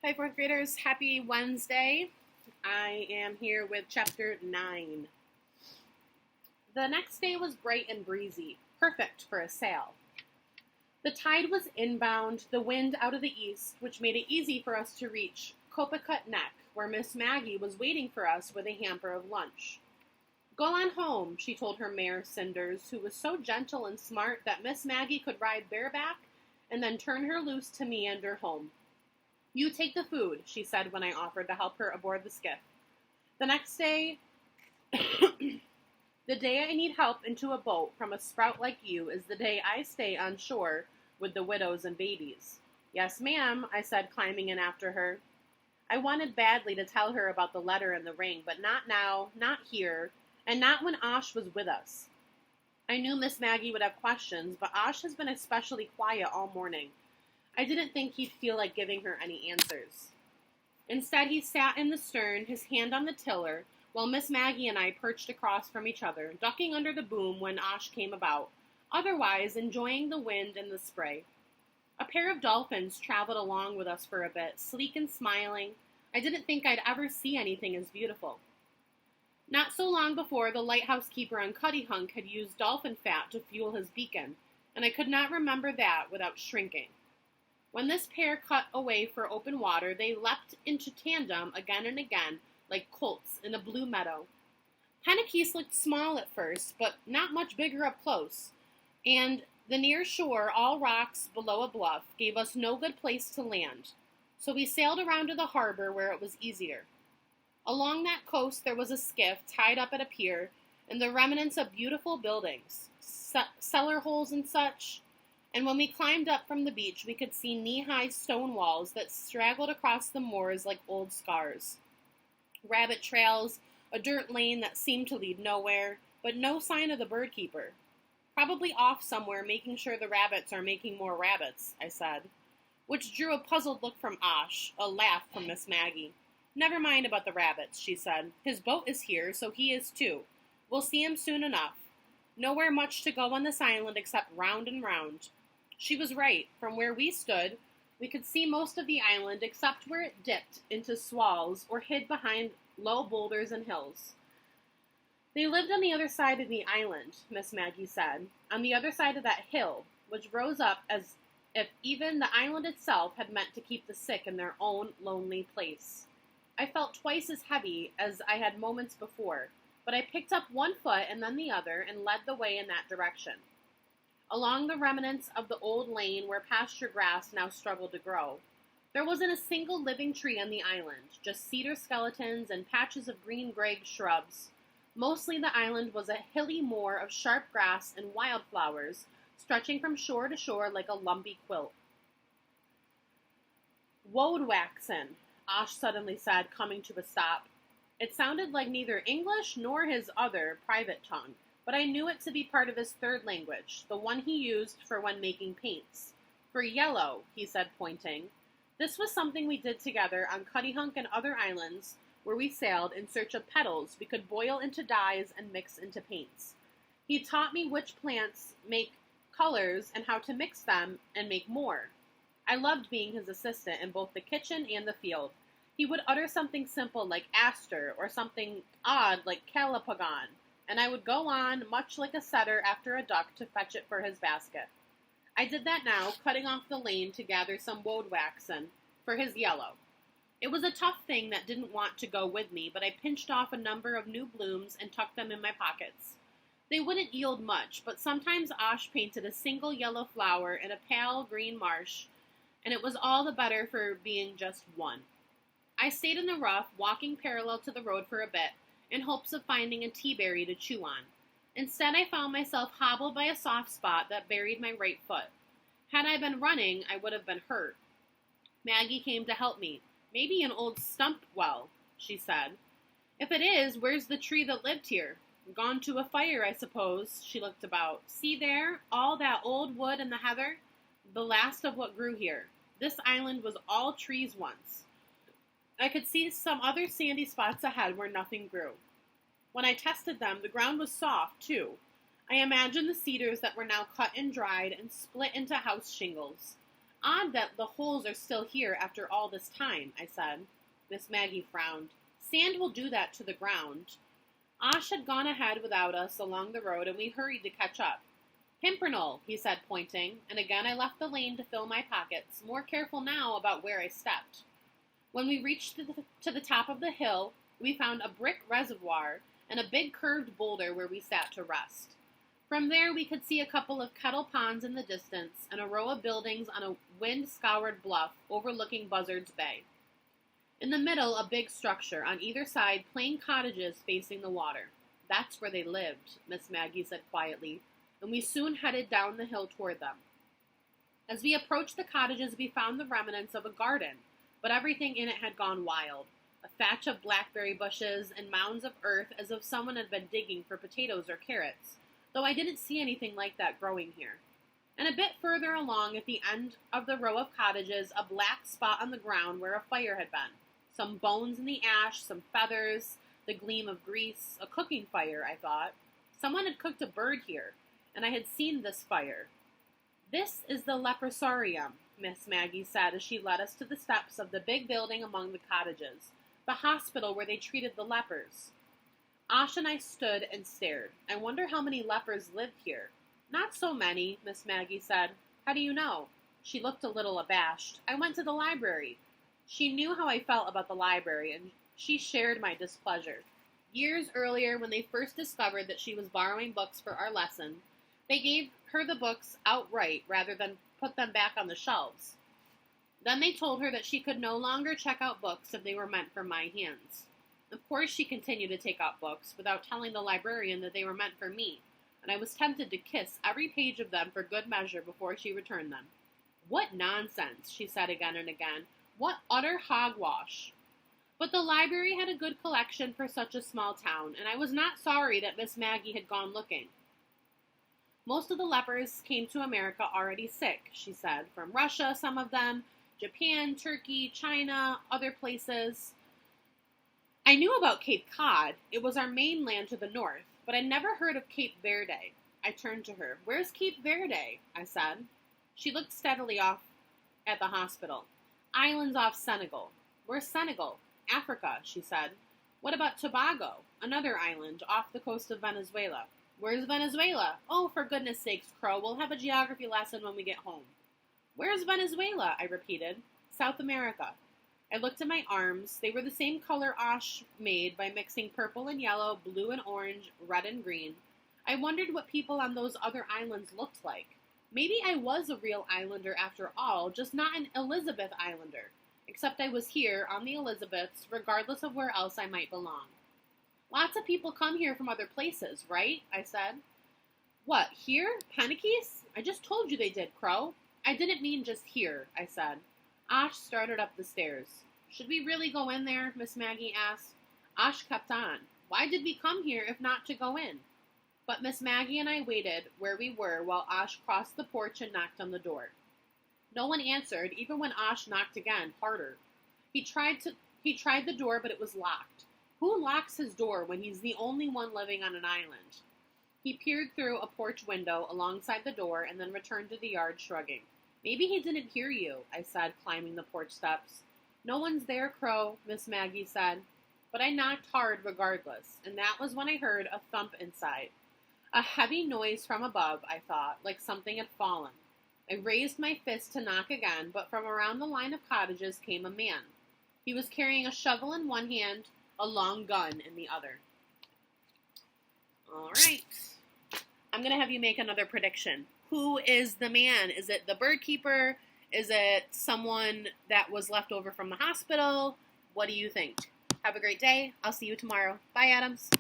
Hi, fourth graders. Happy Wednesday. I am here with chapter 9. The next day was bright and breezy, perfect for a sail. The tide was inbound, the wind out of the east, which made it easy for us to reach Coppercut Neck, where Miss Maggie was waiting for us with a hamper of lunch. Go on home, she told her mare Cinders, who was so gentle and smart that Miss Maggie could ride bareback and then turn her loose to meander home. You take the food, she said when I offered to help her aboard the skiff. The next day, the day I need help into a boat from a sprout like you is the day I stay on shore with the widows and babies. Yes, ma'am, I said, climbing in after her. I wanted badly to tell her about the letter and the ring, but not now, not here, and not when Osh was with us. I knew Miss Maggie would have questions, but Osh has been especially quiet all morning. I didn't think he'd feel like giving her any answers. Instead, he sat in the stern, his hand on the tiller, while Miss Maggie and I perched across from each other, ducking under the boom when Osh came about, otherwise enjoying the wind and the spray. A pair of dolphins traveled along with us for a bit, sleek and smiling. I didn't think I'd ever see anything as beautiful. Not so long before, the lighthouse keeper on Cuttyhunk had used dolphin fat to fuel his beacon, and I could not remember that without shrinking. When this pair cut away for open water, they leapt into tandem again and again, like colts in a blue meadow. Pennikeys looked small at first, but not much bigger up close, and the near shore, all rocks below a bluff, gave us no good place to land, so we sailed around to the harbor where it was easier. Along that coast there was a skiff tied up at a pier, and the remnants of beautiful buildings, cellar holes and such, and when we climbed up from the beach, we could see knee-high stone walls that straggled across the moors like old scars. Rabbit trails, a dirt lane that seemed to lead nowhere, but no sign of the bird keeper. Probably off somewhere making sure the rabbits are making more rabbits, I said, which drew a puzzled look from Osh, a laugh from Miss Maggie. Never mind about the rabbits, she said. His boat is here, so he is too. We'll see him soon enough. Nowhere much to go on this island except round and round. She was right. From where we stood, we could see most of the island except where it dipped into swalls or hid behind low boulders and hills. They lived on the other side of the island, Miss Maggie said, on the other side of that hill, which rose up as if even the island itself had meant to keep the sick in their own lonely place. I felt twice as heavy as I had moments before, but I picked up one foot and then the other and led the way in that direction. Along the remnants of the old lane where pasture grass now struggled to grow, there wasn't a single living tree on the island, just cedar skeletons and patches of green brake shrubs. Mostly the island was a hilly moor of sharp grass and wildflowers, stretching from shore to shore like a lumpy quilt. Woadwaxen, Osh suddenly said, coming to a stop. It sounded like neither English nor his other private tongue, but I knew it to be part of his third language, the one he used for when making paints. For yellow, he said, pointing. This was something we did together on Cuttyhunk and other islands where we sailed in search of petals we could boil into dyes and mix into paints. He taught me which plants make colors and how to mix them and make more. I loved being his assistant in both the kitchen and the field. He would utter something simple like aster or something odd like calipagon, and I would go on, much like a setter after a duck, to fetch it for his basket. I did that now, cutting off the lane to gather some woadwaxen for his yellow. It was a tough thing that didn't want to go with me, but I pinched off a number of new blooms and tucked them in my pockets. They wouldn't yield much, but sometimes Osh painted a single yellow flower in a pale green marsh, and it was all the better for being just one. I stayed in the rough, walking parallel to the road for a bit, in hopes of finding a tea berry to chew on. Instead, I found myself hobbled by a soft spot that buried my right foot. Had I been running, I would have been hurt. Maggie came to help me. Maybe an old stump well, she said. If it is, where's the tree that lived here? Gone to a fire, I suppose. She looked about. See there? All that old wood and the heather? The last of what grew here. This island was all trees once. I could see some other sandy spots ahead where nothing grew. When I tested them, the ground was soft, too. I imagined the cedars that were now cut and dried and split into house shingles. Odd that the holes are still here after all this time, I said. Miss Maggie frowned. Sand will do that to the ground. Osh had gone ahead without us along the road, and we hurried to catch up. Pimpernel, he said, pointing, and again I left the lane to fill my pockets, more careful now about where I stepped. When we reached to the top of the hill, we found a brick reservoir and a big curved boulder where we sat to rest. From there, we could see a couple of kettle ponds in the distance and a row of buildings on a wind-scoured bluff overlooking Buzzard's Bay. In the middle, a big structure. On either side, plain cottages facing the water. That's where they lived, Miss Maggie said quietly, and we soon headed down the hill toward them. As we approached the cottages, we found the remnants of a garden, but everything in it had gone wild. A thatch of blackberry bushes and mounds of earth as if someone had been digging for potatoes or carrots, though I didn't see anything like that growing here. And a bit further along at the end of the row of cottages, a black spot on the ground where a fire had been. Some bones in the ash, some feathers, the gleam of grease, a cooking fire, I thought. Someone had cooked a bird here, and I had seen this fire. This is the leprosarium, Miss Maggie said as she led us to the steps of the big building among the cottages, the hospital where they treated the lepers. Osh and I stood and stared. I wonder how many lepers lived here. Not so many, Miss Maggie said. How do you know? She looked a little abashed. I went to the library. She knew how I felt about the library, and she shared my displeasure. Years earlier, when they first discovered that she was borrowing books for our lesson, they gave her the books outright rather than put them back on the shelves. Then they told her that she could no longer check out books if they were meant for my hands. Of course, she continued to take out books without telling the librarian that they were meant for me, and I was tempted to kiss every page of them for good measure before she returned them. What nonsense, she said again and again. What utter hogwash. But the library had a good collection for such a small town, and I was not sorry that Miss Maggie had gone looking. Most of the lepers came to America already sick, she said. From Russia, some of them, Japan, Turkey, China, other places. I knew about Cape Cod. It was our mainland to the north, but I'd never heard of Cape Verde. I turned to her. Where's Cape Verde? I said. She looked steadily off at the hospital. Islands off Senegal. Where's Senegal? Africa, she said. What about Tobago? Another island off the coast of Venezuela. Where's Venezuela? Oh, for goodness sakes, Crow, we'll have a geography lesson when we get home. Where's Venezuela? I repeated. South America. I looked at my arms. They were the same color Osh made by mixing purple and yellow, blue and orange, red and green. I wondered what people on those other islands looked like. Maybe I was a real islander after all, just not an Elizabeth Islander. Except I was here, on the Elizabeths, regardless of where else I might belong. Lots of people come here from other places, right? I said. What, here? Pennikies? I just told you they did, Crow. I didn't mean just here, I said. Osh started up the stairs. Should we really go in there? Miss Maggie asked. Osh kept on. Why did we come here if not to go in? But Miss Maggie and I waited where we were while Osh crossed the porch and knocked on the door. No one answered, even when Osh knocked again, harder. He tried the door, but it was locked. Who locks his door when he's the only one living on an island? He peered through a porch window alongside the door and then returned to the yard, shrugging. Maybe he didn't hear you, I said, climbing the porch steps. No one's there, Crow, Miss Maggie said. But I knocked hard regardless, and that was when I heard a thump inside. A heavy noise from above, I thought, like something had fallen. I raised my fist to knock again, but from around the line of cottages came a man. He was carrying a shovel in one hand, a long gun in the other. All right. I'm going to have you make another prediction. Who is the man? Is it the bird keeper? Is it someone that was left over from the hospital? What do you think? Have a great day. I'll see you tomorrow. Bye, Adams.